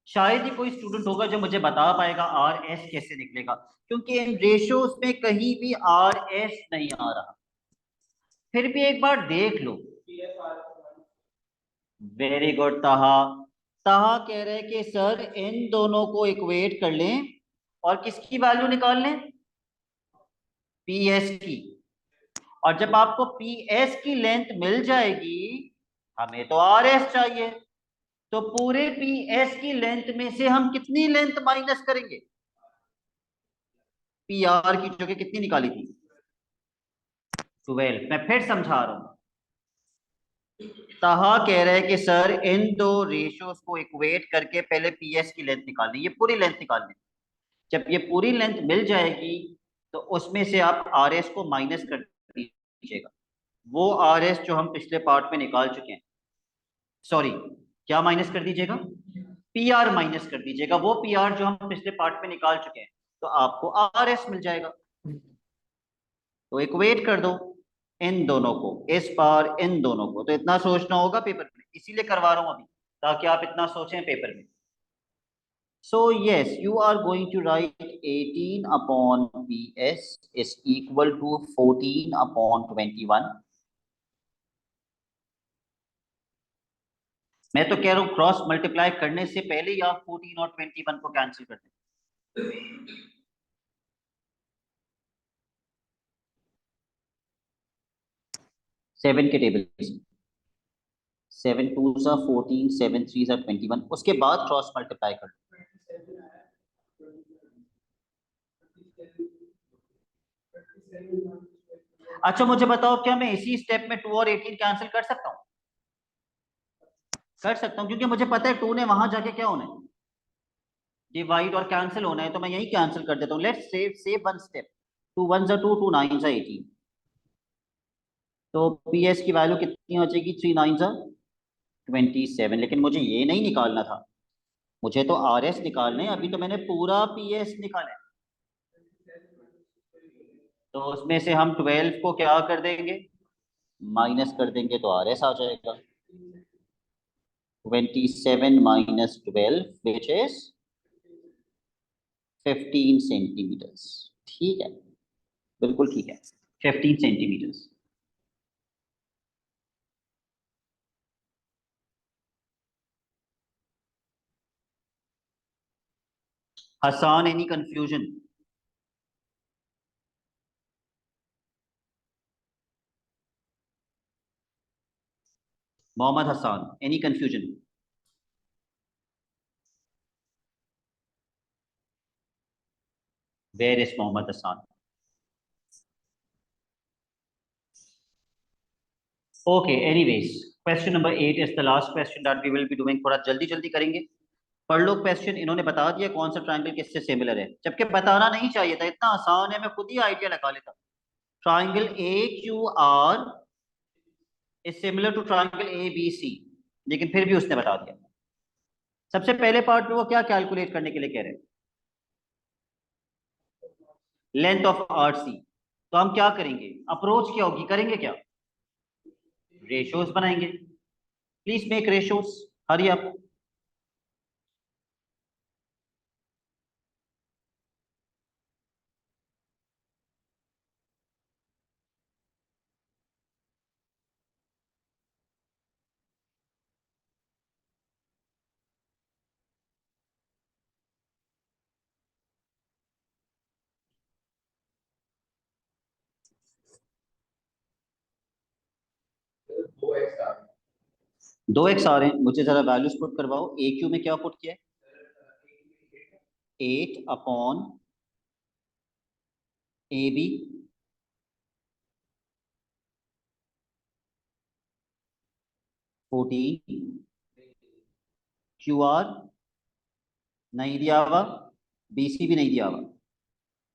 A: शायद ही कोई स्टूडेंट होगा जो मुझे बता पाएगा आर एस कैसे निकलेगा, क्योंकि इन रेशियोज में कहीं भी आर एस नहीं आ रहा। फिर भी एक बार देख लो। वेरी गुड ताहा। ताहा कह रहे हैं कि सर इन दोनों को इक्वेट कर लें और किसकी वैल्यू निकाल लें? पी एस की। और जब आपको पी एस की लेंथ मिल जाएगी, हमें तो आर एस चाहिए, तो पूरे पी एस की लेंथ में से हम कितनी लेंथ माइनस करेंगे? पी आर की जगह कितनी निकाली थी? 12। मैं फिर समझा रहा हूं। ताहा कह रहे हैं कि सर इन दो रेशियोज को इक्वेट करके पहले पी एस की लेंथ निकालनी, ये पूरी लेंथ निकालनी। जब ये पूरी लेंथ मिल जाएगी तो उसमें से आप आर एस को माइनस कर दीजिएगा। वो आर एस जो हम पिछले पार्ट में निकाल चुके हैं, सॉरी, क्या माइनस कर दीजिएगा? पी आर माइनस कर दीजिएगा, वो पी आर जो हम पिछले पार्ट में निकाल चुके हैं, तो आपको आर एस मिल जाएगा। तो इक्वेट कर दो इन दोनों को, इस बार इन दोनों को। तो इतना सोचना होगा पेपर में, इसीलिए करवा रहा हूं अभी, ताकि आप इतना सोचें पेपर में। So yes, you are going to write 18 upon PS is equal to 14 upon 21. मैं तो कह रहा हूँ क्रॉस मल्टीप्लाई करने से पहले ही आप 14 और 21 को कैंसिल कर दें। 7 के टेबल से 7 टू सा 14, 7 थ्री सा 21, उसके बाद क्रॉस मल्टीप्लाई कर दो। अच्छा मुझे बताओ, क्या मैं इसी स्टेप में 2 और 18 कैंसिल कर सकता हूँ? कर सकता हूँ, क्योंकि मुझे पता है 2 ने वहां जाके क्या होना है, डिवाइड और कैंसिल होना है, तो मैं यही कैंसिल कर देता हूँ। Let's save one step. 2 1 जा 2, 2 9 जा 18, तो PS की वैल्यू कितनी हो जाएगी? 3 9 जा 27। लेकिन मुझे ये नहीं निकालना था, मुझे तो RS निकालना है। अभी तो मैंने पूरा PS निकाला है, तो उसमें से हम 12 को क्या कर देंगे? माइनस कर देंगे, तो RS आ जाएगा। 27 माइनस 12 विच इज 15 सेंटीमीटर्स। ठीक है, बिल्कुल ठीक है, 15 centimetres. Hasan, any confusion? Mohammad Hasan, any confusion? Where is Mohammad Hasan? Okay, anyways, question number 8 is the last question that we will be doing. थोड़ा जल्दी जल्दी करेंगे। पढ़ लो क्वेश्चन, इन्होंने बता दिया कौन सा ट्रायंगल किससे सिमिलर है, जबकि बताना नहीं चाहिए था, इतना आसान है, मैं खुद ही आइडिया लगा लेता। Triangle AQR is similar to triangle ABC, लेकिन फिर भी उसने बता दिया। सबसे पहले पार्ट में वो क्या कैलकुलेट करने के लिए कह रहे हैं? Length of RC। तो हम क्या करेंगे, अप्रोच क्या होगी, करेंगे क्या? रेशोज बनाएंगे। Please make ratios, hurry up. दो एक्स आ रहे हैं, मुझे जरा वैल्यूज पुट करवाओ। AQ में क्या पुट किया है? 8 अपॉन AB, 14। QR नहीं दिया हुआ, BC भी नहीं दिया हुआ,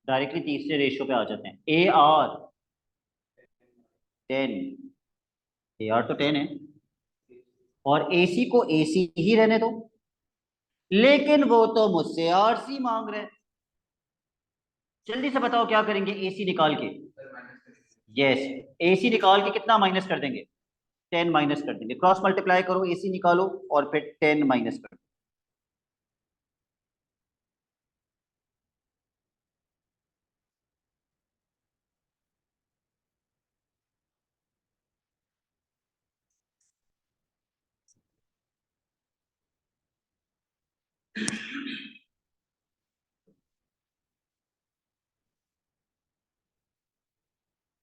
A: डायरेक्टली तीसरे रेशियो पे आ जाते हैं। AR 10, AR तो 10 है, और AC को AC ही रहने दो, लेकिन वो तो मुझसे RC मांग रहे हैं। जल्दी से बताओ क्या करेंगे AC निकाल के? यस, AC निकाल के कितना माइनस कर देंगे? 10 माइनस कर देंगे। क्रॉस मल्टीप्लाई करो, AC निकालो और फिर 10 माइनस कर दो।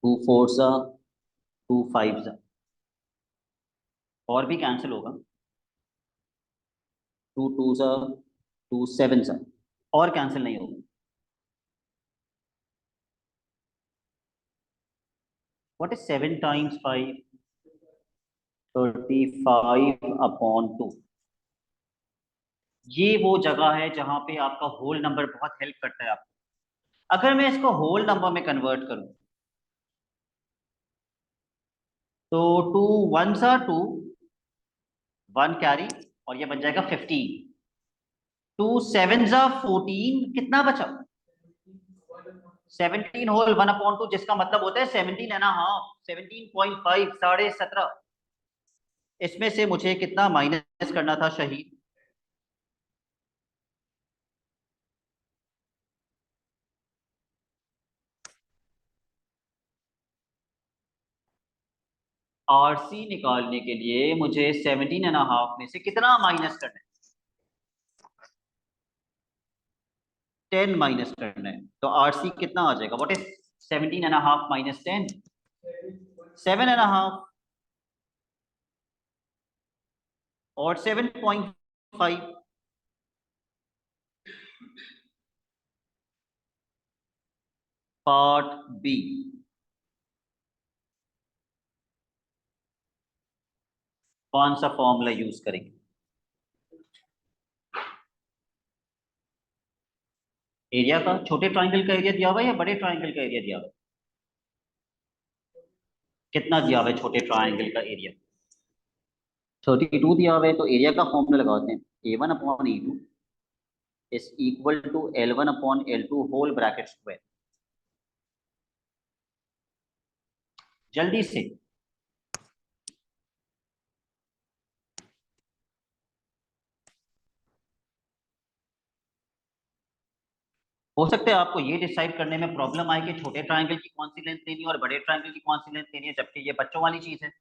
A: टू फोर सा, टू फाइव सा, और भी कैंसिल होगा। टू टू सा, टू सेवन सा, और कैंसिल नहीं होगा। What is 7 times 5? 35 अपॉन 2। ये वो जगह है जहां पे आपका होल नंबर बहुत हेल्प करता है आपको। अगर मैं इसको होल नंबर में कन्वर्ट करूं, तो 2 वन सा 2, 1 कैरी, और ये बन जाएगा 15। 2 सेवन सा 14, कितना बचा? 17 होल 1/2, जिसका मतलब होता है 17 है ना, हाँ 17.5, 17.5। इसमें से मुझे कितना माइनस करना था शहीद? आरसी निकालने के लिए मुझे 17.5 में से कितना माइनस करना है? 10 माइनस करना है। तो आरसी कितना आ जाएगा? What is 17.5 minus 10? 7.5 और 7.5। पार्ट बी, कौन सा फॉर्मूला यूज करेंगे? एरिया का, छोटे ट्राइंगल का एरिया दिया हुआ है या बड़े ट्राइंगल का एरिया दिया हुआ है? कितना दिया हुआ है छोटे ट्राइंगल का एरिया? 32 दिया हुआ है। तो एरिया का फॉर्मूला लगाते हैं, A1/A2 is equal to L1/L2 whole bracket square. जल्दी से हो सकता है आपको ये डिसाइड करने में प्रॉब्लम आए कि छोटे ट्राइंगल की कौन सी लेंथ लेनी है और बड़े ट्राइंगल की कौन सी लेंथ लेनी है, जबकि ये बच्चों वाली चीज है।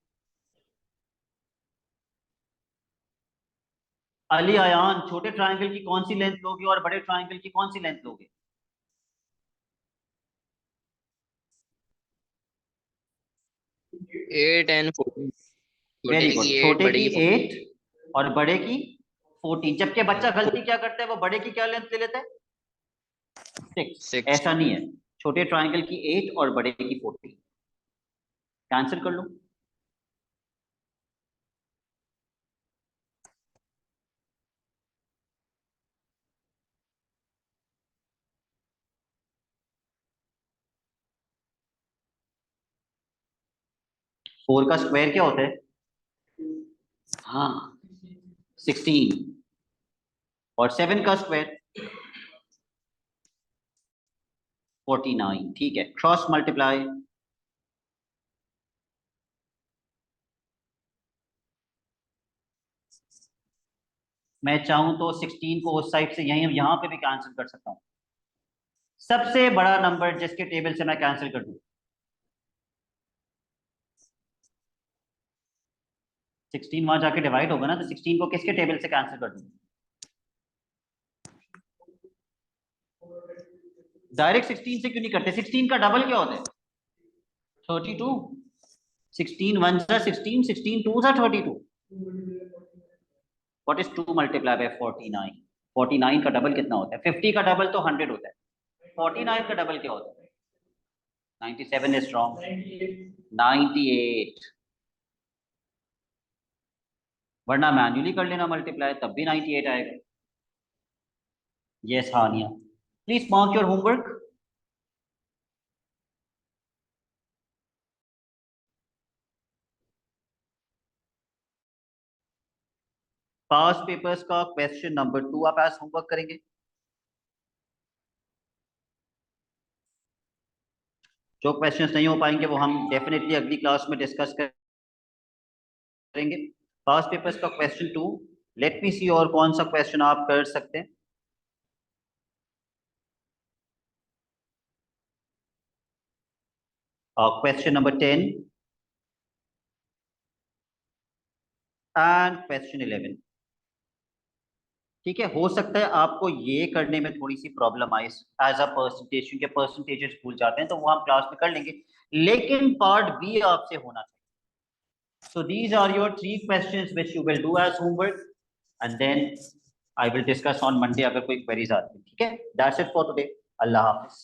A: अली आयान, छोटे ट्राइंगल की कौन सी लेंथ लोगे और बड़े ट्राइंगल की कौन सी लेंथ लोगे?
B: 8 and 14।
A: वेरी
B: छोटे
A: गुड।
B: की 8,
A: छोटे
B: बड़े
A: की
B: की 14।
A: 8 और बड़े की 14। जबकि बच्चा गलती क्या करता है, वो बड़े की क्या लेंथ ले लेता है? 6।
B: 6।
A: ऐसा नहीं है, छोटे ट्राइंगल की 8 और बड़े की 14। कैंसिल कर लो। फोर का स्क्वायर क्या होता है? हाँ, 16। और 7 का स्क्वायर 49। ठीक है, क्रॉस मल्टीप्लाई। मैं चाहूं तो 16 को उस साइड से यहीं यहां पे भी कैंसिल कर सकता हूं। सबसे बड़ा नंबर जिसके टेबल से मैं कैंसिल कर दूं, 16 वहां जाके डिवाइड होगा ना, तो 16 को किसके टेबल से कैंसिल कर दूं? डायरेक्ट 16 से क्यों नहीं करते? 16 का डबल क्या होता है? 32। 16 1 जा 16, 16 2 जा 32। What is 2 multiply by 49? 49 का डबल कितना होता है? 50 का डबल तो 100 होता है। 49 का डबल क्या होता है? 97 इज रॉन्ग। 98। वरना मैन्युअली कर लेना मल्टीप्लाई, तब भी 98 आएगा। Yes Hania, please mark your homework. Past papers का क्वेश्चन नंबर 2 आप आज होमवर्क करेंगे। जो क्वेश्चंस नहीं हो पाएंगे वो हम डेफिनेटली अगली क्लास में डिस्कस करेंगे। पास पेपर्स का क्वेश्चन 2, लेट मी सी और कौन सा क्वेश्चन आप कर सकते हैं। Question number 10 and question 11। ठीक है, हो सकता है आपको ये करने में थोड़ी सी प्रॉब्लम आए एज अ परसेंटेज, क्योंकि परसेंटेजेस भूल जाते हैं, तो वो हम क्लास में कर लेंगे, लेकिन पार्ट बी आपसे होना चाहिए। So these are your 3 questions which you will do as homework, and then I will discuss on Monday अगर कोई queries आती है। ठीक है, that's it for today. Allah Hafiz.